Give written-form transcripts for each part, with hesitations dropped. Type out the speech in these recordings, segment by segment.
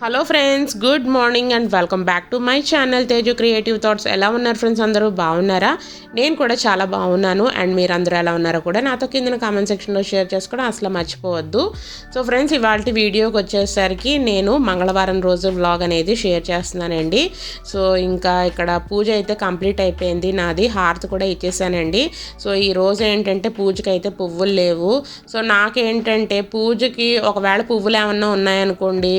Hello friends, good morning and welcome back to my channel Teju creative thoughts. ఎలా ఉన్నారు friends? అందరూ బాగున్నారా? నేను కూడా చాలా బాగున్నాను. అండ్ మీరు అందరూ ఎలా ఉన్నారో కూడా నాతో కింద కామెంట్ సెక్షన్లో షేర్ చేసుకోవడం అసలు మర్చిపోవద్దు. సో ఫ్రెండ్స్, ఇవాళ వీడియోకి వచ్చేసరికి నేను మంగళవారం రోజు వ్లాగ్ అనేది షేర్ చేస్తున్నానండి. సో ఇంకా ఇక్కడ పూజ అయితే కంప్లీట్ అయిపోయింది. నాది హారతి కూడా ఇచ్చేసానండి. సో ఈ రోజు ఏంటంటే పూజకి అయితే పువ్వులు లేవు. సో నాకేంటంటే పూజకి ఒకవేళ పువ్వులు ఏమన్నా ఉన్నాయనుకోండి,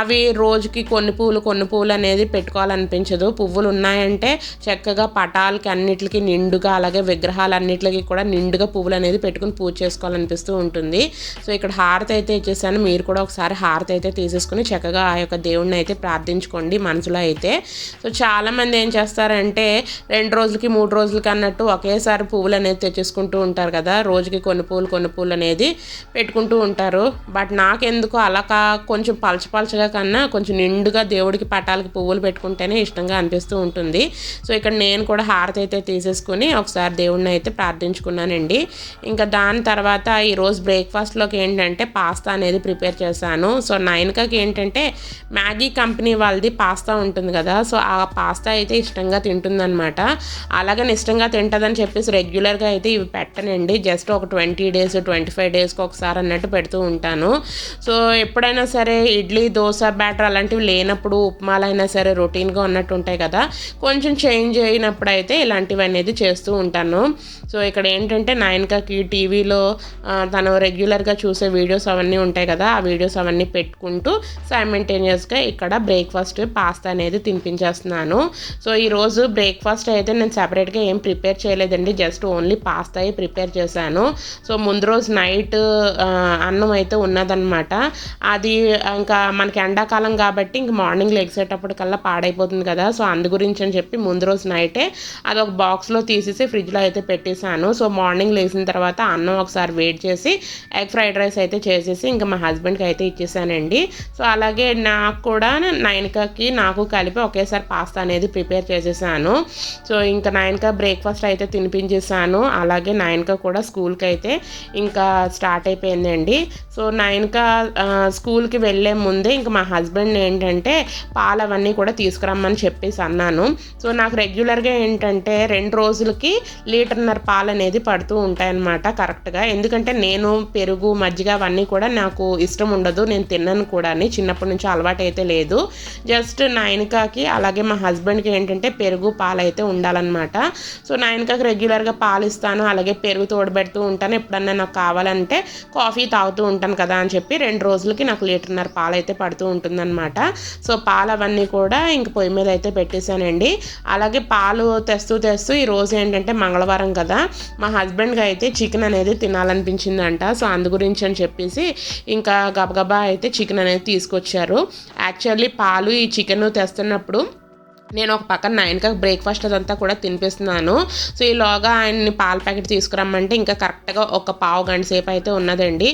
అవి రోజుకి కొన్ని పువ్వులు అనేది పెట్టుకోవాలనిపించదు. పువ్వులు ఉన్నాయంటే చక్కగా పటాలకి అన్నిటికీ నిండుగా, అలాగే విగ్రహాలన్నిటికీ కూడా నిండుగా పువ్వులు అనేది పెట్టుకుని పూజ చేసుకోవాలనిపిస్తూ ఉంటుంది. సో ఇక్కడ హారతి అయితే ఇచ్చేసాను. మీరు కూడా ఒకసారి హారతి అయితే తీసేసుకుని చక్కగా ఆ యొక్క దేవుడిని అయితే ప్రార్థించుకోండి మనసులో అయితే. సో చాలామంది ఏం చేస్తారంటే 2 రోజులకి 3 రోజులకి అన్నట్టు ఒకేసారి పువ్వులు అనేది తెచ్చేసుకుంటూ ఉంటారు కదా. రోజుకి కొన్ని పువ్వులు అనేది పెట్టుకుంటూ ఉంటారు. బట్ నాకెందుకు అలా కొంచెం పలచగా కన్నా కొంచెం నిండుగా దేవుడికి పటాలకి పువ్వులు పెట్టుకుంటేనే ఇష్టంగా అనిపిస్తూ ఉంటుంది. సో ఇక్కడ నేను కూడా హారతి అయితే తీసేసుకుని ఒకసారి దేవుడిని అయితే ప్రార్థించుకున్నానండి. ఇంకా దాని తర్వాత ఈరోజు బ్రేక్ఫాస్ట్లోకి ఏంటంటే పాస్తా అనేది ప్రిపేర్ చేశాను. సో నైన్కి ఏంటంటే మ్యాగీ కంపెనీ వాళ్ళది పాస్తా ఉంటుంది కదా. సో ఆ పాస్తా అయితే ఇష్టంగా తింటుందన్నమాట. అలాగని ఇష్టంగా తింటుందని చెప్పేసి రెగ్యులర్గా అయితే ఇవి పెట్టనండి. జస్ట్ ఒక 20 డేస్ 25 డేస్కి ఒకసారి అన్నట్టు పెడుతూ ఉంటాను. సో ఎప్పుడైనా సరే ఇడ్లీ, దోశ బ్యాటర్ అలాంటివి లేనప్పుడు, ఉప్మాలైనా సరే రొటీన్గా ఉన్నట్టు ఉంటాయి కదా, కొంచెం చేంజ్ అయినప్పుడు అయితే ఇలాంటివి అనేది చేస్తూ ఉంటాను. సో ఇక్కడ ఏంటంటే నైన్కి టీవీలో తను రెగ్యులర్గా చూసే వీడియోస్ అవన్నీ ఉంటాయి కదా, ఆ వీడియోస్ అవన్నీ పెట్టుకుంటూ సైమల్టేనియస్గా ఇక్కడ బ్రేక్ఫాస్ట్ పాస్తా అనేది తినిపించేస్తున్నాను. సో ఈరోజు బ్రేక్ఫాస్ట్ అయితే నేను సెపరేట్గా ఏం ప్రిపేర్ చేయలేదండి. జస్ట్ ఓన్లీ పాస్తా ప్రిపేర్ చేశాను. సో ముందు రోజు నైట్ అన్నం అయితే ఉన్నదన్నమాట. అది ఇంకా మనకి ఎండాకాలం కాబట్టి ఇంక మార్నింగ్ లెగ్సేటప్పటికల్లా పాడైపోతుంది కదా. సో అందు గురించి అని చెప్పి ముందు రోజు నైటే అదొక బాక్స్లో తీసేసి ఫ్రిడ్జ్లో అయితే పెట్టేశాను. సో మార్నింగ్ లేచిన తర్వాత అన్నం ఒకసారి వేడి చేసి ఎగ్ ఫ్రైడ్ రైస్ అయితే చేసేసి ఇంకా మా హస్బెండ్కి అయితే ఇచ్చేసానండి. సో అలాగే నాకు కూడా 9కి నాకు కలిపి ఒకేసారి పాస్తా అనేది ప్రిపేర్ చేసేసాను. సో ఇంకా 9కి బ్రేక్ఫాస్ట్ అయితే తినిపించేసాను. అలాగే 9కి కూడా స్కూల్కి అయితే ఇంకా స్టార్ట్ అయిపోయిందండి. సో 9కి స్కూల్కి వెళ్ళే ముందే ఇంకా మా హస్బెండ్ ఏంటంటే పాలు అవన్నీ కూడా తీసుకురమ్మని చెప్పేసి అన్నాను. సో నాకు రెగ్యులర్గా ఏంటంటే 2 రోజులకి 1.5 లీటర్ పాలు అనేది పడుతూ ఉంటాయన్నమాట కరెక్ట్గా. ఎందుకంటే నేను పెరుగు, మజ్జిగ అవన్నీ కూడా నాకు ఇష్టం ఉండదు, నేను తిన్నాను కూడా, చిన్నప్పటి నుంచి అలవాటు అయితే లేదు. జస్ట్ 9కి అలాగే మా హస్బెండ్కి ఏంటంటే పెరుగు, పాలు అయితే ఉండాలన్నమాట. సో 9కి రెగ్యులర్గా పాలు ఇస్తాను, అలాగే పెరుగు తోడబెడుతూ ఉంటాను. ఎప్పుడన్నా నాకు కావాలంటే కాఫీ తాగుతూ ఉంటాను కదా అని చెప్పి 2 రోజులకి నాకు 1.5 లీటర్ పాలు అయితే పడుతూ ఉంటుందన్నమాట. సో పాలు అవన్నీ కూడా ఇంక పొయ్యి మీద అయితే పెట్టేశానండి. అలాగే పాలు తెస్తూ ఈరోజు ఏంటంటే మంగళవారం కదా, మా హస్బెండ్కి అయితే చికెన్ అనేది తినాలనిపించిందంట. సో అందు గురించి అని చెప్పేసి ఇంకా గబగబా అయితే చికెన్ అనేది తీసుకొచ్చారు. యాక్చువల్లీ పాలు ఈ చికెన్ తెస్తున్నప్పుడు నేను ఒక పక్కన 9కి బ్రేక్ఫాస్ట్ అదంతా కూడా తినిపిస్తున్నాను. సో ఈలోగా ఆయన్ని పాల ప్యాకెట్ తీసుకురమ్మంటే ఇంకా కరెక్ట్గా ఒక పావు గంట సేపు అయితే ఉన్నదండి.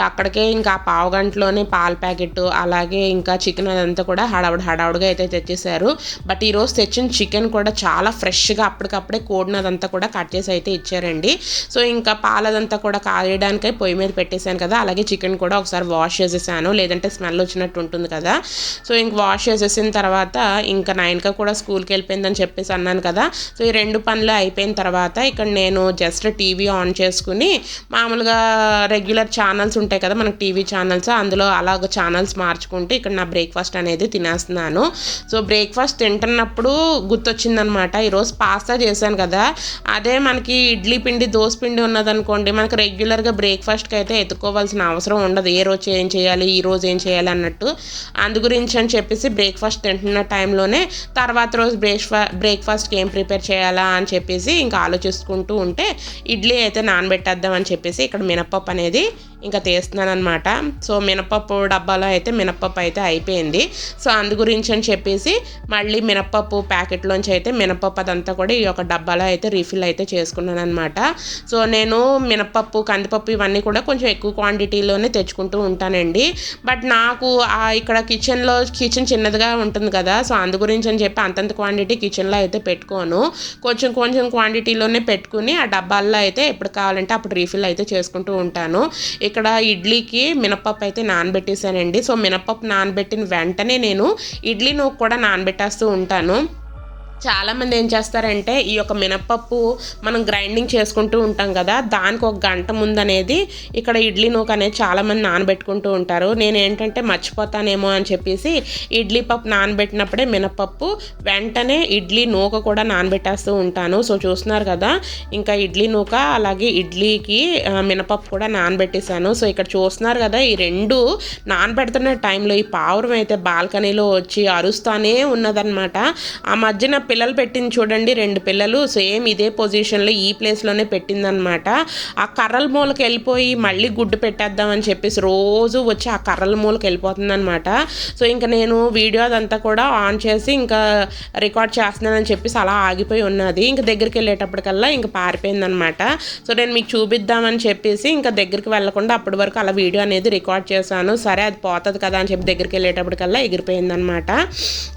అక్కడికే ఇంకా ఆ పావు గంటలోనే పాల ప్యాకెట్ అలాగే ఇంకా చికెన్ అదంతా కూడా హడావుడిగా అయితే తెచ్చేసారు. బట్ ఈరోజు తెచ్చిన చికెన్ కూడా చాలా ఫ్రెష్గా అప్పటికప్పుడే కోడినదంతా కూడా కట్ చేసి అయితే ఇచ్చారండి. సో ఇంకా పాలదంతా కూడా కాయడానికి పొయ్యి మీద పెట్టేశాను కదా, అలాగే చికెన్ కూడా ఒకసారి వాష్ చేసేసాను, లేదంటే స్మెల్ వచ్చినట్టు ఉంటుంది కదా. సో ఇంక వాష్ చేసేసిన తర్వాత ఇంకా 9కి కూడా స్కూల్కి వెళ్ళిపోయిందని చెప్పేసి అన్నాను కదా. సో ఈ 2 పనులు అయిపోయిన తర్వాత ఇక్కడ నేను జస్ట్ టీవీ ఆన్ చేసుకుని మామూలుగా రెగ్యులర్ ఛానల్స్ ఉంటాయి కదా మనకు టీవీ ఛానల్స్, అందులో అలాగ ఛానల్స్ మార్చుకుంటూ ఇక్కడ నా బ్రేక్ఫాస్ట్ అనేది తినేస్తున్నాను. సో బ్రేక్ఫాస్ట్ తింటున్నప్పుడు గుర్తొచ్చిందనమాట, ఈరోజు పాస్తా చేశాను కదా, అదే మనకి ఇడ్లీ పిండి, దోశ పిండి ఉన్నదనుకోండి, మనకు రెగ్యులర్గా బ్రేక్ఫాస్ట్కి అయితే ఎత్తుకోవాల్సిన అవసరం ఉండదు. ఏ రోజు ఏం చేయాలి, ఈ రోజు ఏం చేయాలి అన్నట్టు. అందు గురించి అని చెప్పేసి బ్రేక్ఫాస్ట్ తింటున్న టైంలోనే తర్వాత రోజు బ్రేక్ఫాస్ట్కి ఏం ప్రిపేర్ చేయాలా అని చెప్పేసి ఇంకా ఆలోచిస్తుంటూ ఉంటే ఇడ్లీ అయితే నానబెట్టేద్దాం అని చెప్పేసి ఇక్కడ మినపప్పు అనేది ఇంకా తీస్తున్నాను అనమాట. సో మినపప్పు డబ్బాలో అయితే మినపప్పు అయితే అయిపోయింది. సో అందు గురించి అని చెప్పేసి మళ్ళీ మినపప్పు ప్యాకెట్లోంచి అయితే మినపప్పు అదంతా కూడా ఈ యొక్క డబ్బాలో అయితే రీఫిల్ అయితే చేసుకున్నాను అనమాట. సో నేను మినపప్పు, కందిపప్పు ఇవన్నీ కూడా కొంచెం ఎక్కువ క్వాంటిటీలోనే తెచ్చుకుంటూ ఉంటానండి. బట్ నాకు ఇక్కడ కిచెన్ చిన్నదిగా ఉంటుంది కదా, సో అందు గురించి అని చెప్పి అంతంత క్వాంటిటీ కిచెన్లో అయితే పెట్టుకోను. కొంచెం క్వాంటిటీలోనే పెట్టుకుని ఆ డబ్బాల్లో అయితే ఎప్పుడు కావాలంటే అప్పుడు రీఫిల్ అయితే చేసుకుంటూ ఉంటాను. ఇక్కడ ఇడ్లీకి మినపప్పు అయితే నానబెట్టేసానండి. సో మినపప్పు నానబెట్టిన వెంటనే నేను ఇడ్లీ నూక కూడా నానబెట్టేస్తూ ఉంటాను. చాలామంది ఏం చేస్తారంటే ఈ యొక్క మినపప్పు మనం గ్రైండింగ్ చేసుకుంటూ ఉంటాం కదా, దానికి ఒక గంట ముందు అనేది ఇక్కడ ఇడ్లీ నూక అనేది చాలామంది నానబెట్టుకుంటూ ఉంటారు. నేను ఏంటంటే మర్చిపోతానేమో అని చెప్పేసి ఇడ్లీ పప్పు నానబెట్టినప్పుడే మినపప్పు వెంటనే ఇడ్లీ నూక కూడా నానబెట్టేస్తూ ఉంటాను. సో చూస్తున్నారు కదా, ఇంకా ఇడ్లీ నూక అలాగే ఇడ్లీకి మినపప్పు కూడా నానబెట్టేశాను. సో ఇక్కడ చూస్తున్నారు కదా, ఈ రెండు నానబెడుతున్న టైంలో ఈ పావురం అయితే బాల్కనీలో వచ్చి అరుస్తానే ఉన్నదనమాట. ఆ మధ్యన పిల్లలు పెట్టింది చూడండి, 2 పిల్లలు సేమ్ ఇదే పొజిషన్లో ఈ ప్లేస్లోనే పెట్టిందనమాట. ఆ కర్రల మూలకి వెళ్ళిపోయి మళ్ళీ గుడ్డు పెట్టేద్దామని చెప్పేసి రోజు వచ్చి ఆ కర్రల మూలకి వెళ్ళిపోతుందనమాట. సో ఇంకా నేను వీడియో అదంతా కూడా ఆన్ చేసి ఇంకా రికార్డ్ చేస్తున్నానని చెప్పేసి అలా ఆగిపోయి ఉన్నది. ఇంకా దగ్గరికి వెళ్ళేటప్పటికల్లా ఇంకా పారిపోయిందనమాట. సో నేను మీకు చూపిద్దామని చెప్పేసి ఇంకా దగ్గరికి వెళ్ళకుండా అప్పటి వరకు అలా వీడియో అనేది రికార్డ్ చేశాను. సరే అది పోతుంది కదా అని చెప్పి దగ్గరికి వెళ్ళేటప్పటికల్లా ఎగిరిపోయిందనమాట.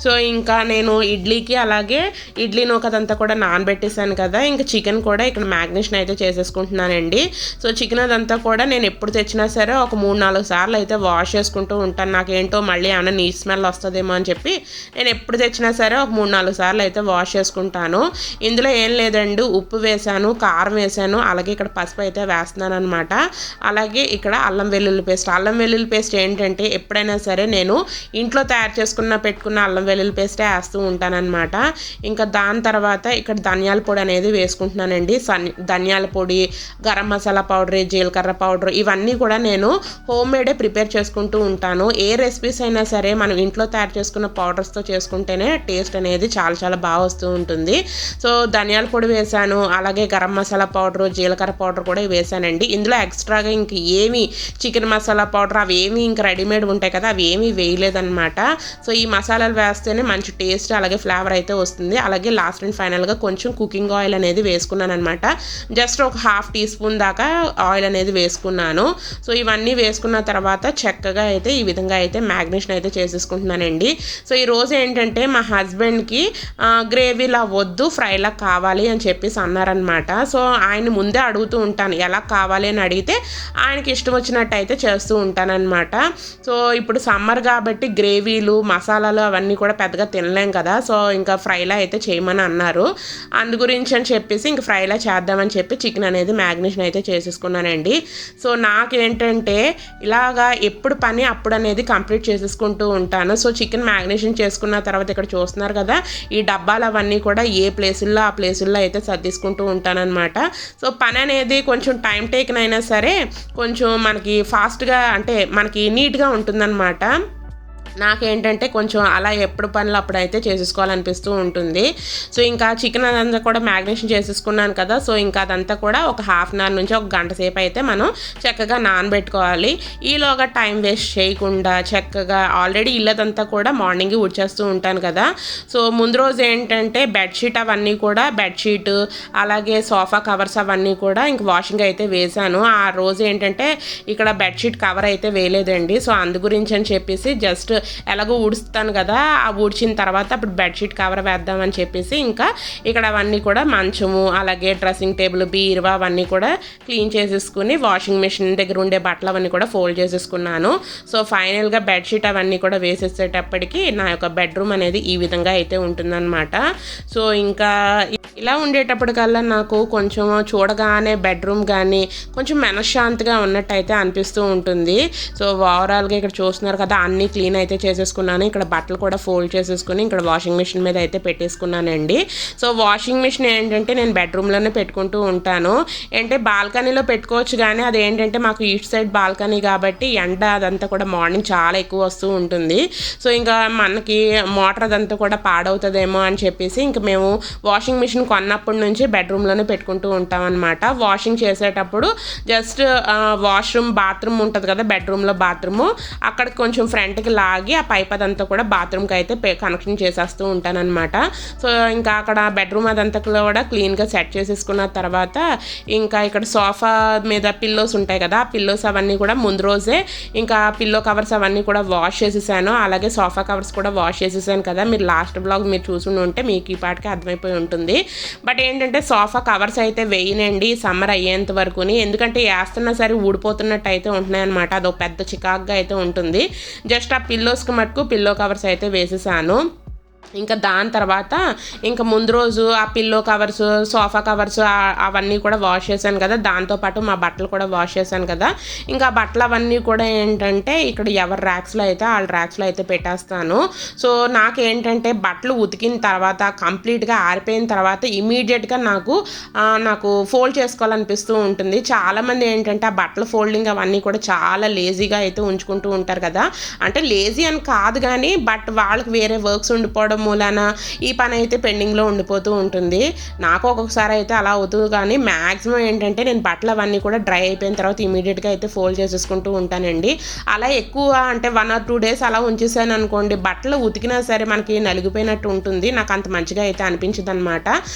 సో ఇంకా నేను ఇడ్లీకి అలాగే ఇడ్లీ నూకదంతా కూడా నానబెట్టేసాను కదా, ఇంకా చికెన్ కూడా ఇక్కడ మ్యాగ్నేషన్ అయితే చేసేసుకుంటున్నానండి. సో చికెన్ అదంతా కూడా నేను ఎప్పుడు తెచ్చినా సరే ఒక 3-4 సార్లు అయితే వాష్ చేసుకుంటూ ఉంటాను. నాకేంటో మళ్ళీ ఏమైనా నీచు స్మెల్ వస్తుందేమో అని చెప్పి నేను ఎప్పుడు తెచ్చినా సరే ఒక 3-4 సార్లు అయితే వాష్ చేసుకుంటాను. ఇందులో ఏం లేదండి, ఉప్పు వేసాను, కారం వేసాను, అలాగే ఇక్కడ పసుపు అయితే వేస్తున్నాను అనమాట. అలాగే ఇక్కడ అల్లం వెల్లుల్లి పేస్ట్ ఏంటంటే ఎప్పుడైనా సరే నేను ఇంట్లో తయారు పెట్టుకున్న అల్లం వెల్లుల్లి పేస్టే వేస్తూ ఉంటానన్నమాట. ఇంకా దాని తర్వాత ఇక్కడ ధనియాల పొడి అనేది వేసుకుంటున్నానండి. ధనియాల పొడి, గరం మసాలా పౌడర్, జీలకర్ర పౌడర్ ఇవన్నీ కూడా నేను హోమ్ మేడే ప్రిపేర్ చేసుకుంటూ ఉంటాను. ఏ రెసిపీస్ అయినా సరే మనం ఇంట్లో తయారు చేసుకున్న పౌడర్స్తో చేసుకుంటేనే టేస్ట్ అనేది చాలా చాలా బాగా వస్తూ ఉంటుంది. సో ధనియాల పొడి వేసాను, అలాగే గరం మసాలా పౌడర్, జీలకర్ర పౌడర్ కూడా వేసానండి. ఇందులో ఎక్స్ట్రాగా ఇంక ఏమి చికెన్ మసాలా పౌడర్ అవి ఏమి ఇంకా రెడీమేడ్ ఉంటాయి కదా, అవి ఏమీ వేయలేదన్నమాట. సో ఈ మసాలాలు వేస్తేనే మంచి టేస్ట్ అలాగే ఫ్లేవర్ అయితే వస్తుంది. అలాగే లాస్ట్ అండ్ ఫైనల్గా కొంచెం కుకింగ్ ఆయిల్ అనేది వేసుకున్నాను అనమాట. జస్ట్ ఒక 1/2 టీ స్పూన్ దాకా ఆయిల్ అనేది వేసుకున్నాను. సో ఇవన్నీ వేసుకున్న తర్వాత చక్కగా అయితే ఈ విధంగా అయితే మ్యాగ్నేషన్ అయితే చేసేసుకుంటున్నానండి. సో ఈరోజు ఏంటంటే మా హస్బెండ్కి గ్రేవీలా వద్దు, ఫ్రైలా కావాలి అని చెప్పేసి అన్నారనమాట. సో ఆయన ముందే అడుగుతూ ఉంటాను, ఎలా కావాలి అని అడిగితే ఆయనకి ఇష్టం వచ్చినట్టు అయితే చేస్తూ ఉంటానన్నమాట. సో ఇప్పుడు సమ్మర్ కాబట్టి గ్రేవీలు మసాలాలు అవన్నీ కూడా పెద్దగా తినలేం కదా, సో ఇంకా ఫ్రైలా అయితే చేయమని అన్నారు. అందు గురించి అని చెప్పేసి ఇంక ఫ్రైలా చేద్దామని చెప్పి చికెన్ అనేది మ్యాగ్నేషన్ అయితే చేసేసుకున్నానండి. సో నాకేంటంటే ఇలాగా ఎప్పుడు పని అప్పుడు అనేది కంప్లీట్ చేసేసుకుంటూ ఉంటాను. సో చికెన్ మ్యాగ్నేషన్ చేసుకున్న తర్వాత ఇక్కడ చూస్తున్నారు కదా, ఈ డబ్బాలు అవన్నీ కూడా ఏ ప్లేసుల్లో ఆ ప్లేసుల్లో అయితే సర్దిసుకుంటూ ఉంటానన్నమాట. సో పని అనేది కొంచెం టైం టేకన్ అయినా సరే కొంచెం మనకి ఫాస్ట్గా అంటే మనకి నీట్గా ఉంటుందన్నమాట. నాకేంటంటే కొంచెం అలా ఎప్పుడు పనులు అప్పుడైతే చేసేసుకోవాలనిపిస్తూ ఉంటుంది. సో ఇంకా చికెన్ అదంతా కూడా మ్యాగ్నేషన్ చేసేసుకున్నాను కదా, సో ఇంకా అదంతా కూడా ఒక 1/2 అవర్ నుంచి 1 గంట సేపు అయితే మనం చక్కగా నానబెట్టుకోవాలి. ఈలోగా టైం వేస్ట్ చేయకుండా చక్కగా ఆల్రెడీ ఇల్లదంతా కూడా మార్నింగ్ ఉడిచేస్తూ ఉంటాను కదా. సో ముందు రోజు ఏంటంటే బెడ్షీట్ అవన్నీ కూడా బెడ్షీట్ అలాగే సోఫా కవర్స్ అవన్నీ కూడా ఇంక వాషింగ్ అయితే వేశాను. ఆ రోజు ఏంటంటే ఇక్కడ బెడ్షీట్ కవర్ అయితే వేయలేదండి. సో అందు గురించి అని చెప్పేసి జస్ట్ ఎలాగో ఊడుస్తాను కదా, ఆ ఊడ్చిన తర్వాత అప్పుడు బెడ్షీట్ కవర్ వేద్దామని చెప్పేసి ఇంకా ఇక్కడ అవన్నీ కూడా మంచము అలాగే డ్రెస్సింగ్ టేబుల్, బీరువా అవన్నీ కూడా క్లీన్ చేసేసుకుని వాషింగ్ మెషిన్ దగ్గర ఉండే బట్టలు అవన్నీ కూడా ఫోల్డ్ చేసేసుకున్నాను. సో ఫైనల్గా బెడ్షీట్ అవన్నీ కూడా వేసేసేటప్పటికి నా యొక్క బెడ్రూమ్ అనేది ఈ విధంగా అయితే ఉంటుందన్నమాట. సో ఇంకా ఇలా ఉండేటప్పటికల్లా నాకు కొంచెం చూడగానే బెడ్రూమ్ కానీ కొంచెం మనశ్శాంతిగా ఉన్నట్టయితే అనిపిస్తూ ఉంటుంది. సో ఓవరాల్గా ఇక్కడ చూస్తున్నారు కదా, అన్నీ క్లీన్ అయితే చేసేసుకున్నాను. ఇక్కడ బట్టలు కూడా ఫోల్డ్ చేసేసుకుని ఇక్కడ వాషింగ్ మిషన్ మీద అయితే పెట్టేసుకున్నానండి. సో వాషింగ్ మిషన్ ఏంటంటే నేను బెడ్రూమ్లోనే పెట్టుకుంటూ ఉంటాను. అంటే బాల్కనీలో పెట్టుకోవచ్చు కానీ అది ఏంటంటే మాకు ఈస్ట్ సైడ్ బాల్కనీ కాబట్టి ఎండ అదంతా కూడా మార్నింగ్ చాలా ఎక్కువ వస్తూ ఉంటుంది. సో ఇంకా మనకి మోటార్ అదంతా కూడా పాడవుతుందేమో అని చెప్పేసి ఇంక మేము వాషింగ్ మిషన్ కొన్నప్పటి నుంచి బెడ్రూమ్లోనే పెట్టుకుంటూ ఉంటాం అనమాట. వాషింగ్ చేసేటప్పుడు జస్ట్ వాష్రూమ్ బాత్రూమ్ ఉంటుంది కదా, బెడ్రూమ్లో బాత్రూము, అక్కడికి కొంచెం ఫ్రంట్కి లాగి ఆ పైప్ అదంతా కూడా బాత్రూమ్కి అయితే కనెక్షన్ చేసేస్తూ ఉంటానన్నమాట. సో ఇంకా అక్కడ బెడ్రూమ్ అదంతా కూడా క్లీన్గా సెట్ చేసేసుకున్న తర్వాత ఇంకా ఇక్కడ సోఫా మీద పిల్లోస్ ఉంటాయి కదా, ఆ పిల్లోస్ అవన్నీ కూడా ముందు రోజే ఇంకా పిల్లో కవర్స్ అవన్నీ కూడా వాష్ చేసేసాను. అలాగే సోఫా కవర్స్ కూడా వాష్ చేసేసాను కదా, మీరు లాస్ట్ బ్లాగ్ మీరు చూసుకుని ఉంటే మీకు ఈ పాటికి అర్థమైపోయి ఉంటుంది. బట్ ఏంటంటే సోఫా కవర్స్ అయితే వేయనండి సమ్మర్ అయ్యేంత వరకుని, ఎందుకంటే వేస్తున్నా సరే ఊడిపోతున్నట్టు అయితే ఉంటున్నాయి అనమాట. అదొక పెద్ద చికాక్గా అయితే ఉంటుంది. జస్ట్ ఆ పిల్లోస్కి మటుకు పిల్లో కవర్స్ అయితే వేసేసాను. ఇంకా దాని తర్వాత ఇంకా ముందు రోజు ఆ పిల్లో కవర్స్ సోఫా కవర్స్ అవన్నీ కూడా వాష్ చేశాను కదా, దాంతోపాటు మా బట్టలు కూడా వాష్ చేశాను కదా. ఇంకా బట్టలు అవన్నీ కూడా ఏంటంటే ఇక్కడ ఎవరి ర్యాక్స్లో అయితే వాళ్ళ ర్యాక్స్లో అయితే పెట్టేస్తాను. సో నాకేంటంటే బట్టలు ఉతికిన తర్వాత కంప్లీట్గా ఆరిపోయిన తర్వాత ఇమీడియట్గా నాకు ఫోల్డ్ చేసుకోవాలనిపిస్తూ ఉంటుంది. చాలామంది ఏంటంటే ఆ బట్టల ఫోల్డింగ్ అవన్నీ కూడా చాలా లేజీగా అయితే ఉంచుకుంటూ ఉంటారు కదా, అంటే లేజీ అని కాదు కానీ బట్ వాళ్ళకి వేరే వర్క్స్ ఉండిపోవడం మూలాన ఈ పని అయితే పెండింగ్లో ఉండిపోతూ ఉంటుంది. నాకు ఒక్కొక్కసారి అయితే అలా అవుతుంది, కానీ మ్యాక్సిమం ఏంటంటే నేను బట్టలు అవన్నీ కూడా డ్రై అయిపోయిన తర్వాత ఇమీడియట్గా అయితే ఫోల్డ్ చేసేసుకుంటూ ఉంటానండి. అలా ఎక్కువ అంటే 1 or 2 days అలా ఉంచేసాను అనుకోండి, బట్టలు ఉతికినా సరే మనకి నలిగిపోయినట్టు ఉంటుంది, నాకు అంత మంచిగా అయితే అనిపించదు అనమాట.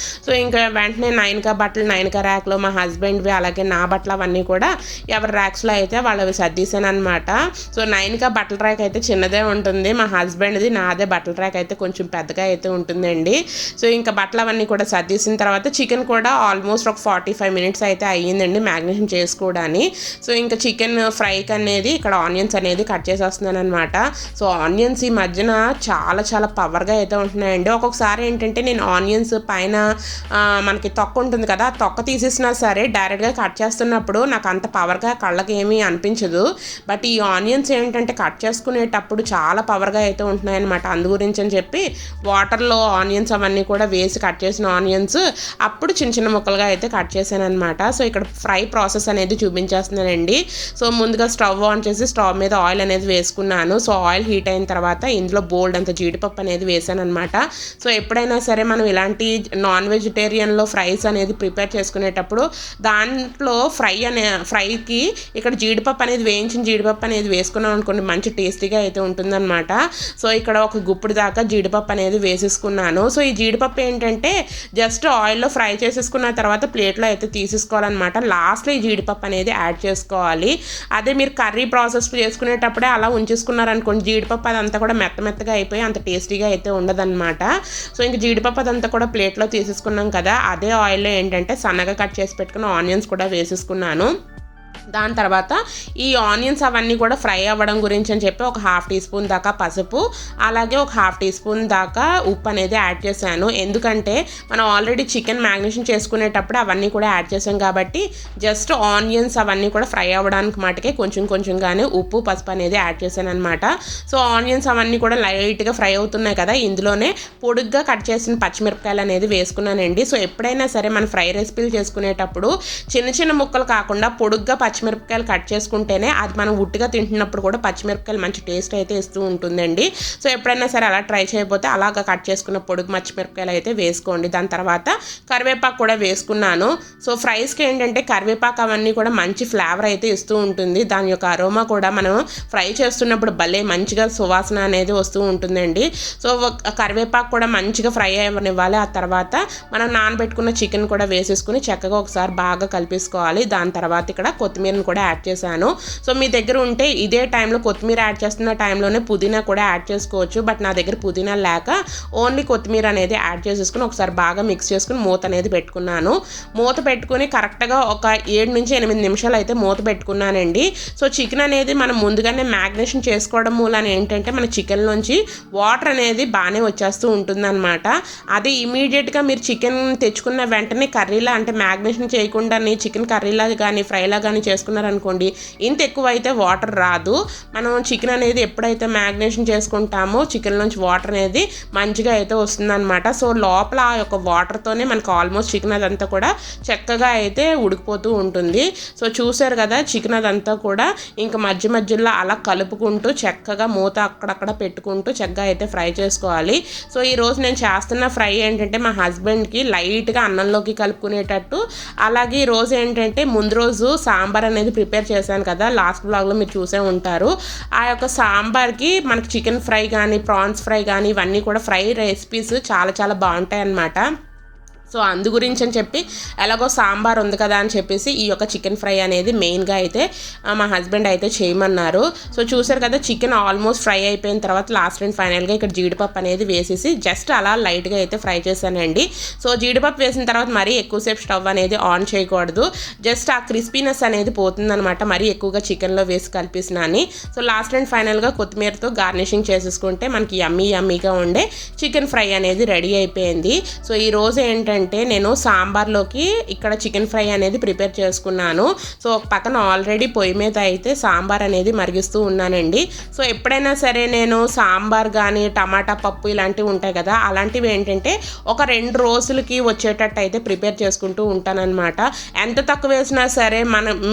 సో ఇంకా వెంటనే నైన్కా బట్టలు నైన్కా ర్యాక్లో మా హస్బెండ్వి అలాగే నా బట్టలు అవన్నీ కూడా ఎవరి ర్యాక్స్లో అయితే వాళ్ళవి సర్దీసాను అనమాట. సో నైన్కా బట్టల ర్యాక్ అయితే చిన్నదే ఉంటుంది, మా హస్బెండ్ది నాదే బట్టల ర్యాక్ అయితే కొంచెం పెద్దగా అయితే ఉంటుందండి. సో ఇంకా బట్టలు అవన్నీ కూడా సర్దీసిన తర్వాత చికెన్ కూడా ఆల్మోస్ట్ ఒక 45 minutes అయితే అయ్యిందండి మ్యాగ్నేషన్ చేసుకోవడానికి. సో ఇంకా చికెన్ ఫ్రైకి అనేది ఇక్కడ ఆనియన్స్ అనేది కట్ చేసేస్తున్నాను అనమాట. సో ఆనియన్స్ ఈ మధ్యన చాలా చాలా పవర్గా అయితే ఉంటున్నాయండి. ఒక్కొక్కసారి ఏంటంటే నేను ఆనియన్స్ పైన మనకి తొక్క ఉంటుంది కదా, ఆ తొక్క తీసేసినా సరే డైరెక్ట్గా కట్ చేస్తున్నప్పుడు నాకు అంత పవర్గా కళ్ళకి ఏమీ అనిపించదు. బట్ ఈ ఆనియన్స్ ఏంటంటే కట్ చేసుకునేటప్పుడు చాలా పవర్గా అయితే ఉంటున్నాయన్నమాట. అందు గురించి అని చెప్పి వాటర్లో ఆనియన్స్ అవన్నీ కూడా వేసి కట్ చేసిన ఆనియన్స్ అప్పుడు చిన్న చిన్న ముక్కలుగా అయితే కట్ చేశాను అనమాట. సో ఇక్కడ ఫ్రై ప్రాసెస్ అనేది చూపించేస్తున్నానండి. సో ముందుగా స్టవ్ ఆన్ చేసి స్టవ్ మీద ఆయిల్ అనేది వేసుకున్నాను. సో ఆయిల్ హీట్ అయిన తర్వాత ఇందులో బోల్డ్ అంత జీడిపప్పు అనేది వేసాను అనమాట. సో ఎప్పుడైనా సరే మనం ఇలాంటి నాన్ వెజిటేరియన్లో ఫ్రైస్ అనేది ప్రిపేర్ చేసుకునేటప్పుడు దాంట్లో ఫ్రైకి ఇక్కడ జీడిపప్పు అనేది వేయించిన జీడిపప్పు అనేది వేసుకున్నాం అనుకోండి, మంచి టేస్టీగా అయితే ఉంటుందన్నమాట. సో ఇక్కడ ఒక గుప్పుడు దాకా జీడిపప్పు అనేది వేసేసుకున్నాను. సో ఈ జీడిపప్పు ఏంటంటే జస్ట్ ఆయిల్లో ఫ్రై చేసేసుకున్న తర్వాత ప్లేట్లో అయితే తీసేసుకోవాలన్నమాట. లాస్ట్లో ఈ జీడిపప్పు అనేది యాడ్ చేసుకోవాలి. అదే మీరు కర్రీ ప్రాసెస్ చేసుకునేటప్పుడే అలా ఉంచేసుకున్నారనుకోండి, జీడిపప్పు అదంతా కూడా మెత్తగా అయిపోయి అంత టేస్టీగా అయితే ఉండదన్నమాట. సో ఇంక జీడిపప్పు అదంతా కూడా ప్లేట్లో తీసేసుకున్నాం కదా, అదే ఆయిల్లో ఏంటంటే సన్నగా కట్ చేసి పెట్టుకున్న ఆనియన్స్ కూడా వేసేసుకున్నాను. దాని తర్వాత ఈ ఆనియన్స్ అవన్నీ కూడా ఫ్రై అవ్వడం గురించి అని చెప్పి ఒక 1/2 teaspoon దాకా పసుపు అలాగే ఒక 1/2 teaspoon దాకా ఉప్పు అనేది యాడ్ చేశాను. ఎందుకంటే మనం ఆల్రెడీ చికెన్ మ్యాగ్నేషన్ చేసుకునేటప్పుడు అవన్నీ కూడా యాడ్ చేసాం కాబట్టి జస్ట్ ఆనియన్స్ అవన్నీ కూడా ఫ్రై అవ్వడానికి మటుకే కొంచెంగానే ఉప్పు పసుపు అనేది యాడ్ చేశాను అనమాట. సో ఆనియన్స్ అవన్నీ కూడా లైట్గా ఫ్రై అవుతున్నాయి కదా, ఇందులోనే పొడుగ్గా కట్ చేసిన పచ్చిమిరపకాయలు అనేది వేసుకున్నానండి. సో ఎప్పుడైనా సరే మనం ఫ్రై రెసిపీలు చేసుకునేటప్పుడు చిన్న ముక్కలు కాకుండా పొడుగ్గా పచ్చిమిరపకాయలు కట్ చేసుకుంటేనే అది మనం ఉట్టిగా తింటున్నప్పుడు కూడా పచ్చిమిరపకాయలు మంచి టేస్ట్ అయితే ఇస్తూ ఉంటుందండి. సో ఎప్పుడైనా సరే అలా ట్రై చేయకపోతే అలాగా కట్ చేసుకున్న పొడుగు పచ్చిమిరపకాయలు అయితే వేసుకోండి. దాని తర్వాత కరివేపాకు కూడా వేసుకున్నాను. సో ఫ్రైస్కి ఏంటంటే కరివేపాకు అవన్నీ కూడా మంచి ఫ్లేవర్ అయితే ఇస్తూ ఉంటుంది. దాని యొక్క అరోమా కూడా మనం ఫ్రై చేస్తున్నప్పుడు భలే మంచిగా సువాసన అనేది వస్తూ ఉంటుందండి. సో కరివేపాకు కూడా మంచిగా ఫ్రై అవ్వనివ్వాలి. ఆ తర్వాత మనం నానబెట్టుకున్న చికెన్ కూడా వేసేసుకుని చక్కగా ఒకసారి బాగా కలిపేసుకోవాలి. దాని తర్వాత ఇక్కడ కొత్తిమీరను కూడా యాడ్ చేశాను. సో మీ దగ్గర ఉంటే ఇదే టైంలో కొత్తిమీర యాడ్ చేస్తున్న టైంలోనే పుదీనా కూడా యాడ్ చేసుకోవచ్చు. బట్ నా దగ్గర పుదీనా లేక ఓన్లీ కొత్తిమీర అనేది యాడ్ చేసేసుకుని ఒకసారి బాగా మిక్స్ చేసుకుని మూత అనేది పెట్టుకున్నాను. మూత పెట్టుకుని కరెక్ట్గా ఒక 7 నుంచి 8 నిమిషాలు అయితే మూత పెట్టుకున్నానండి. సో చికెన్ అనేది మనం ముందుగానే మ్యాగ్నేషన్ చేసుకోవడం మూలన ఏంటంటే మన చికెన్లోంచి వాటర్ అనేది బాగానే వచ్చేస్తూ ఉంటుందన్నమాట. అది ఇమీడియట్గా మీరు చికెన్ తెచ్చుకున్న వెంటనే కర్రీలా అంటే మ్యాగ్నేషన్ చేయకుండానే చికెన్ కర్రీలా కానీ ఫ్రైలా కానీ చేసుకున్నారనుకోండి, ఇంత ఎక్కువ అయితే వాటర్ రాదు. మనం చికెన్ అనేది ఎప్పుడైతే మ్యాగ్నేషన్ చేసుకుంటామో చికెన్ నుంచి వాటర్ అనేది మంచిగా అయితే వస్తుందన్నమాట. సో లోపల ఆ యొక్క వాటర్తోనే మనకు ఆల్మోస్ట్ చికెన్ అదంతా కూడా చక్కగా అయితే ఉడికిపోతూ ఉంటుంది. సో చూసారు కదా, చికెన్ అదంతా కూడా ఇంకా మధ్యలో అలా కలుపుకుంటూ చక్కగా మూత అక్కడక్కడ పెట్టుకుంటూ చక్కగా అయితే ఫ్రై చేసుకోవాలి. సో ఈరోజు నేను చేస్తున్న ఫ్రై ఏంటంటే మా హస్బెండ్కి లైట్గా అన్నంలోకి కలుపుకునేటట్టు, అలాగే ఈరోజు ఏంటంటే ముందు రోజు సాంబార్ సాంబార్ అనేది ప్రిపేర్ చేశాను కదా, లాస్ట్ బ్లాగ్లో మీరు చూసే ఉంటారు. ఆ యొక్క సాంబార్కి మనకి చికెన్ ఫ్రై కానీ ప్రాన్స్ ఫ్రై కానీ ఇవన్నీ కూడా ఫ్రై రెసిపీస్ చాలా చాలా బాగుంటాయి అన్నమాట. సో అందు గురించి అని చెప్పి ఎలాగో సాంబార్ ఉంది కదా అని చెప్పేసి ఈ యొక్క చికెన్ ఫ్రై అనేది మెయిన్గా అయితే మా హస్బెండ్ అయితే చేయమన్నారు. సో చూసారు కదా, చికెన్ ఆల్మోస్ట్ ఫ్రై అయిపోయిన తర్వాత లాస్ట్ అండ్ ఫైనల్గా ఇక్కడ జీడిపప్పు అనేది వేసేసి జస్ట్ అలా లైట్గా అయితే ఫ్రై చేశానండి. సో జీడిపప్పు వేసిన తర్వాత మరీ ఎక్కువసేపు స్టవ్ అనేది ఆన్ చేయకూడదు, జస్ట్ ఆ క్రిస్పీనెస్ అనేది పోతుందనమాట మరీ ఎక్కువగా చికెన్లో వేసి కలిపేసినాని. సో లాస్ట్ అండ్ ఫైనల్గా కొత్తిమీరతో గార్నిషింగ్ చేసేసుకుంటే మనకి యమ్మీగా ఉండే చికెన్ ఫ్రై అనేది రెడీ అయిపోయింది. సో ఈరోజు ఏంటంటే నేను సాంబార్లోకి ఇక్కడ చికెన్ ఫ్రై అనేది ప్రిపేర్ చేసుకున్నాను. సో ఒక పక్కన ఆల్రెడీ పొయ్యి మీద అయితే సాంబార్ అనేది మరిగిస్తూ ఉన్నానండి. సో ఎప్పుడైనా సరే నేను సాంబార్ కానీ టమాటా పప్పు ఇలాంటివి ఉంటాయి కదా, అలాంటివి ఏంటంటే ఒక 2 రోజులకి వచ్చేటట్టు అయితే ప్రిపేర్ చేసుకుంటూ ఉంటానన్నమాట. ఎంత తక్కువ వేసినా సరే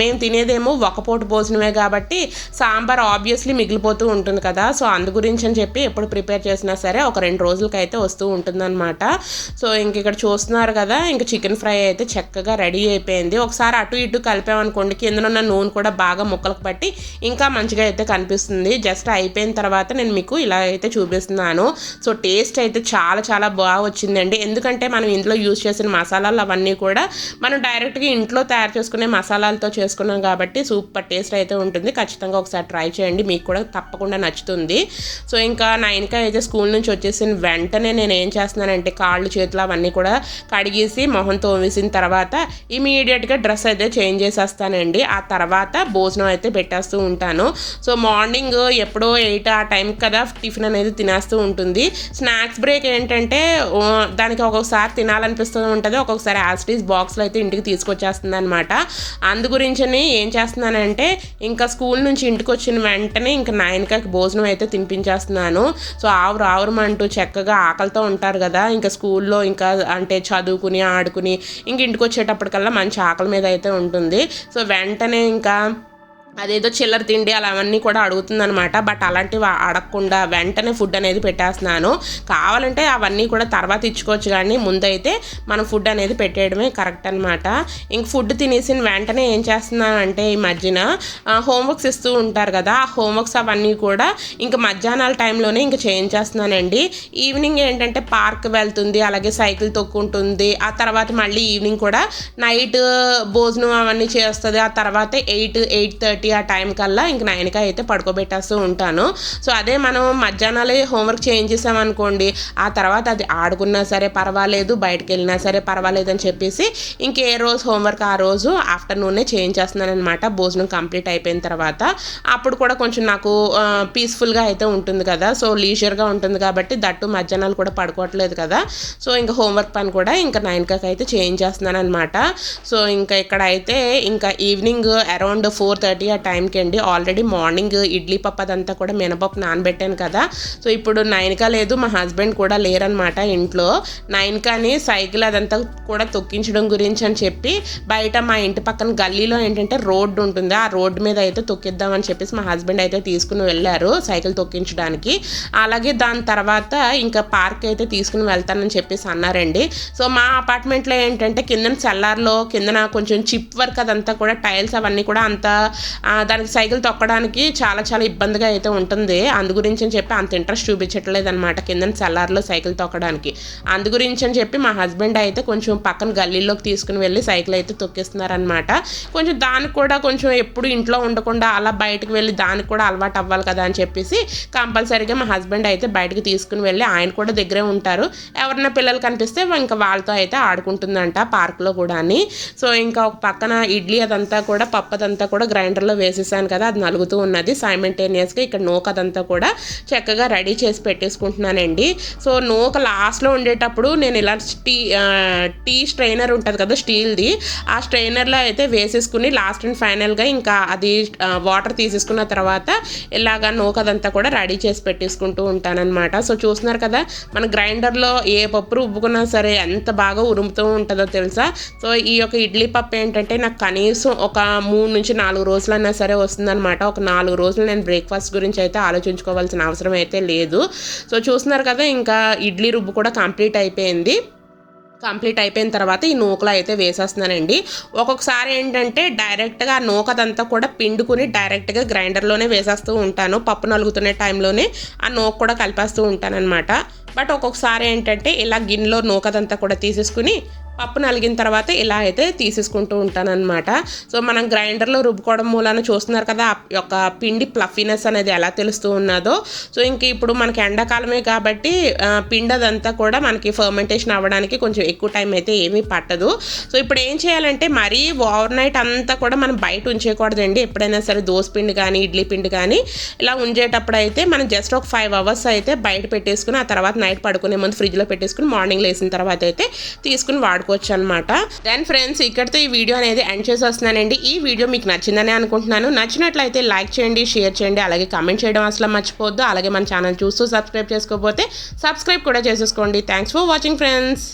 మేము తినేదేమో ఒక పూట భోజనమే కాబట్టి సాంబార్ ఆబ్వియస్లీ మిగిలిపోతూ ఉంటుంది కదా. సో అందు గురించి అని చెప్పి ఎప్పుడు ప్రిపేర్ చేసినా సరే ఒక 2 రోజులకి అయితే వస్తూ ఉంటుందన్నమాట. సో ఇంక ఇక్కడ చూస్తున్నారు కదా, ఇంకా చికెన్ ఫ్రై అయితే చక్కగా రెడీ అయిపోయింది. ఒకసారి అటు ఇటు కలిపామనుకోండి కిందనున్న నూనె కూడా బాగా ముక్కలకు పట్టి ఇంకా మంచిగా అయితే కనిపిస్తుంది. జస్ట్ అయిపోయిన తర్వాత నేను మీకు ఇలా అయితే చూపిస్తున్నాను. సో టేస్ట్ అయితే చాలా చాలా బాగా వచ్చిందండి. ఎందుకంటే మనం ఇందులో యూజ్ చేసిన మసాలాలు అవన్నీ కూడా మనం డైరెక్ట్గా ఇంట్లో తయారు చేసుకునే మసాలాలతో చేసుకున్నాం కాబట్టి సూపర్ టేస్ట్ అయితే ఉంటుంది. ఖచ్చితంగా ఒకసారి ట్రై చేయండి, మీకు కూడా తప్పకుండా నచ్చుతుంది. సో ఇంకా 9కి అయితే స్కూల్ నుంచి వచ్చేసిన వెంటనే నేను ఏం చేస్తున్నానంటే కాళ్ళు చేతులు అవన్నీ కూడా కడిగేసి మొహం తోమేసిన తర్వాత ఇమీడియట్గా డ్రెస్ అయితే చేంజ్ చేసేస్తానండి. ఆ తర్వాత భోజనం అయితే పెట్టేస్తూ ఉంటాను. సో మార్నింగ్ ఎప్పుడో 8 ఆ టైం కదా టిఫిన్ అనేది తినేస్తూ ఉంటుంది. స్నాక్స్ బ్రేక్ ఏంటంటే దానికి ఒక్కొక్కసారి తినాలనిపిస్తూ ఉంటుంది, ఒక్కొక్కసారి యాస్టీస్ బాక్స్లో అయితే ఇంటికి తీసుకొచ్చేస్తుంది అనమాట. అందు గురించి ఏం చేస్తున్నానంటే ఇంకా స్కూల్ నుంచి ఇంటికి వచ్చిన వెంటనే ఇంకా 9కి భోజనం అయితే తినిపించేస్తున్నాను. సో ఆవురమంటూ చక్కగా ఆకలితో ఉంటారు కదా, ఇంకా స్కూల్లో ఇంకా అంటే చదువుకుని ఆడుకుని ఇంక ఇంటికి వచ్చేటప్పటికల్లా మంచి ఆకలి మీద అయితే ఉంటుంది. సో వెంటనే ఇంకా అదేదో చిల్లర తిండి అలా అవన్నీ కూడా అడుగుతుందనమాట. బట్ అలాంటివి అడగకుండా వెంటనే ఫుడ్ అనేది పెట్టేస్తున్నాను. కావాలంటే అవన్నీ కూడా తర్వాత ఇచ్చుకోవచ్చు, కానీ ముందైతే మనం ఫుడ్ అనేది పెట్టేయడమే కరెక్ట్ అనమాట. ఇంక ఫుడ్ తినేసిన వెంటనే ఏం చేస్తున్నానంటే ఈ మధ్యన హోంవర్క్స్ ఇస్తూ ఉంటారు కదా, ఆ హోంవర్క్స్ అవన్నీ కూడా ఇంకా మధ్యాహ్నాల టైంలోనే ఇంకా చేయించేస్తున్నానండి. ఈవినింగ్ ఏంటంటే పార్క్ వెళ్తుంది, అలాగే సైకిల్ తొక్కుంటుంది. ఆ తర్వాత మళ్ళీ ఈవినింగ్ కూడా నైట్ భోజనం అవన్నీ చేస్తుంది. ఆ తర్వాత 8-8:30 ఆ టైం కల్లా ఇంక 9కి అయితే పడుకోబెట్టేస్తూ ఉంటాను. సో అదే మనం మధ్యాహ్నాలే హోంవర్క్ చేయించేసామనుకోండి, ఆ తర్వాత అది ఆడుకున్నా సరే పర్వాలేదు, బయటకు వెళ్ళినా సరే పర్వాలేదు అని చెప్పేసి ఇంకే రోజు హోంవర్క్ ఆ రోజు ఆఫ్టర్నూనే చేయించేస్తున్నాను అనమాట. భోజనం కంప్లీట్ అయిపోయిన తర్వాత అప్పుడు కూడా కొంచెం నాకు పీస్ఫుల్గా అయితే ఉంటుంది కదా, సో లీజర్గా ఉంటుంది కాబట్టి దట్టు మధ్యాహ్నాలు కూడా పడుకోవట్లేదు కదా. సో ఇంకా హోంవర్క్ పని కూడా ఇంకా 9కి అయితే చేయించేస్తున్నాను అనమాట. సో ఇంకా ఇక్కడ అయితే ఇంకా ఈవినింగ్ అరౌండ్ 4:30 ఆ టైంకి అండి. ఆల్రెడీ మార్నింగ్ ఇడ్లీ పప్పు అదంతా కూడా మినపప్పు నానబెట్టాను కదా. సో ఇప్పుడు 9కి లేదు, మా హస్బెండ్ కూడా లేరనమాట ఇంట్లో. 9కి సైకిల్ అదంతా కూడా తొక్కించడం గురించి అని చెప్పి బయట మా ఇంటి పక్కన గల్లీలో ఏంటంటే రోడ్డు ఉంటుంది, ఆ రోడ్డు మీద అయితే తొక్కిద్దామని చెప్పేసి మా హస్బెండ్ అయితే తీసుకుని వెళ్ళారు సైకిల్ తొక్కించడానికి. అలాగే దాని తర్వాత ఇంకా పార్క్ అయితే తీసుకుని వెళ్తానని చెప్పేసి అన్నారండి. సో మా అపార్ట్మెంట్లో ఏంటంటే కిందన సెల్లార్లో కిందన కొంచెం చిప్ వర్క్ అదంతా కూడా టైల్స్ అవన్నీ కూడా అంత దానికి సైకిల్ తొక్కడానికి చాలా చాలా ఇబ్బందిగా అయితే ఉంటుంది. అందు గురించి అని చెప్పి అంత ఇంట్రెస్ట్ చూపించట్లేదు అనమాట కింద సెల్లార్లో సైకిల్ తొక్కడానికి. అందు గురించి అని చెప్పి మా హస్బెండ్ అయితే కొంచెం పక్కన గల్లీలోకి తీసుకుని వెళ్ళి సైకిల్ అయితే తొక్కిస్తున్నారనమాట. కొంచెం దానికి కూడా కొంచెం ఎప్పుడు ఇంట్లో ఉండకుండా అలా బయటకు వెళ్ళి దానికి కూడా అలవాటు అవ్వాలి కదా అని చెప్పేసి కంపల్సరీగా మా హస్బెండ్ అయితే బయటకు తీసుకుని వెళ్ళి, ఆయన కూడా దగ్గరే ఉంటారు, ఎవరైనా పిల్లలు కనిపిస్తే ఇంకా వాళ్ళతో అయితే ఆడుకుంటుందంట పార్క్లో కూడా. సో ఇంకా ఒక పక్కన ఇడ్లీ అదంతా కూడా పప్పు అదంతా కూడా గ్రైండర్లో వేసేసాను కదా, అది నలుగుతూ ఉన్నది. సైమల్టేనియస్గా ఇక్కడ నూక అదంతా కూడా చక్కగా రెడీ చేసి పెట్టేసుకుంటున్నానండి. సో నూక లాస్ట్లో ఉండేటప్పుడు నేను ఇలా టీ స్ట్రైనర్ ఉంటుంది కదా స్టీల్ది, ఆ స్ట్రైనర్లో అయితే వేసేసుకుని లాస్ట్ అండ్ ఫైనల్గా ఇంకా అది వాటర్ తీసేసుకున్న తర్వాత ఇలాగా నూక అదంతా కూడా రెడీ చేసి పెట్టేసుకుంటూ ఉంటానన్నమాట. సో చూస్తున్నారు కదా, మన గ్రైండర్లో ఏ పప్పు రుబ్బుకున్నా సరే ఎంత బాగా ఉరుముతూ ఉంటుందో తెలుసా. సో ఈ యొక్క ఇడ్లీ పప్పు ఏంటంటే నాకు కనీసం ఒక 3-4 రోజులైనా సరే వస్తుందన్నమాట. ఒక 4 రోజులు నేను బ్రేక్ఫాస్ట్ గురించి అయితే ఆలోచించుకోవాల్సిన అవసరం అయితే లేదు. సో చూస్తున్నారు కదా, ఇంకా ఇడ్లీ రుబ్బు కూడా కంప్లీట్ అయిపోయింది. కంప్లీట్ అయిపోయిన తర్వాత ఈ నూకలో అయితే వేసేస్తున్నానండి. ఒక్కొక్కసారి ఏంటంటే డైరెక్ట్గా ఆ నూకదంతా కూడా పిండుకుని డైరెక్ట్గా గ్రైండర్లోనే వేసేస్తూ ఉంటాను. పప్పు నలుగుతునే టైంలోనే ఆ నూక కూడా కలిపేస్తూ ఉంటానన్నమాట. బట్ ఒక్కొక్కసారి ఏంటంటే ఇలా గిన్నెలో నూకదంతా కూడా తీసేసుకుని పప్పు నలిగిన తర్వాత ఇలా అయితే తీసేసుకుంటూ ఉంటానన్నమాట. సో మనం గ్రైండర్లో రుబ్బుకోవడం మూలాన చూస్తున్నారు కదా ఆ యొక్క పిండి ప్లఫీనెస్ అనేది ఎలా తెలుస్తూ ఉన్నదో. సో ఇంక ఇప్పుడు మనకి ఎండాకాలమే కాబట్టి పిండి అదంతా కూడా మనకి ఫర్మెంటేషన్ అవ్వడానికి కొంచెం ఎక్కువ టైం అయితే ఏమీ పట్టదు. సో ఇప్పుడు ఏం చేయాలంటే మరీ ఓవర్ నైట్ అంతా కూడా మనం బయట ఉంచేయకూడదండి. ఎప్పుడైనా సరే దోశ పిండి కానీ ఇడ్లీ పిండి కానీ ఇలా ఉంచేటప్పుడు అయితే మనం జస్ట్ ఒక 5 hours అయితే బయట పెట్టేసుకుని ఆ తర్వాత నైట్ పడుకునే ముందు ఫ్రిడ్జ్లో పెట్టేసుకుని మార్నింగ్ లేసిన తర్వాత అయితే తీసుకుని వాడుకోవచ్చు అనమాట. దెన్ ఫ్రెండ్స్ ఇక్కడితో ఈ వీడియో అనేది ఎండ్ చేసి వస్తున్నానండి. ఈ వీడియో మీకు నచ్చిందని అనుకుంటున్నాను. నచ్చినట్లయితే లైక్ చేయండి, షేర్ చేయండి, అలాగే కామెంట్ చేయడం అసలు మర్చిపోవద్దు. అలాగే మన ఛానల్ చూస్తూ సబ్స్క్రైబ్ చేసుకోకపోతే సబ్స్క్రైబ్ కూడా చేసేసుకోండి. Thanks for watching friends.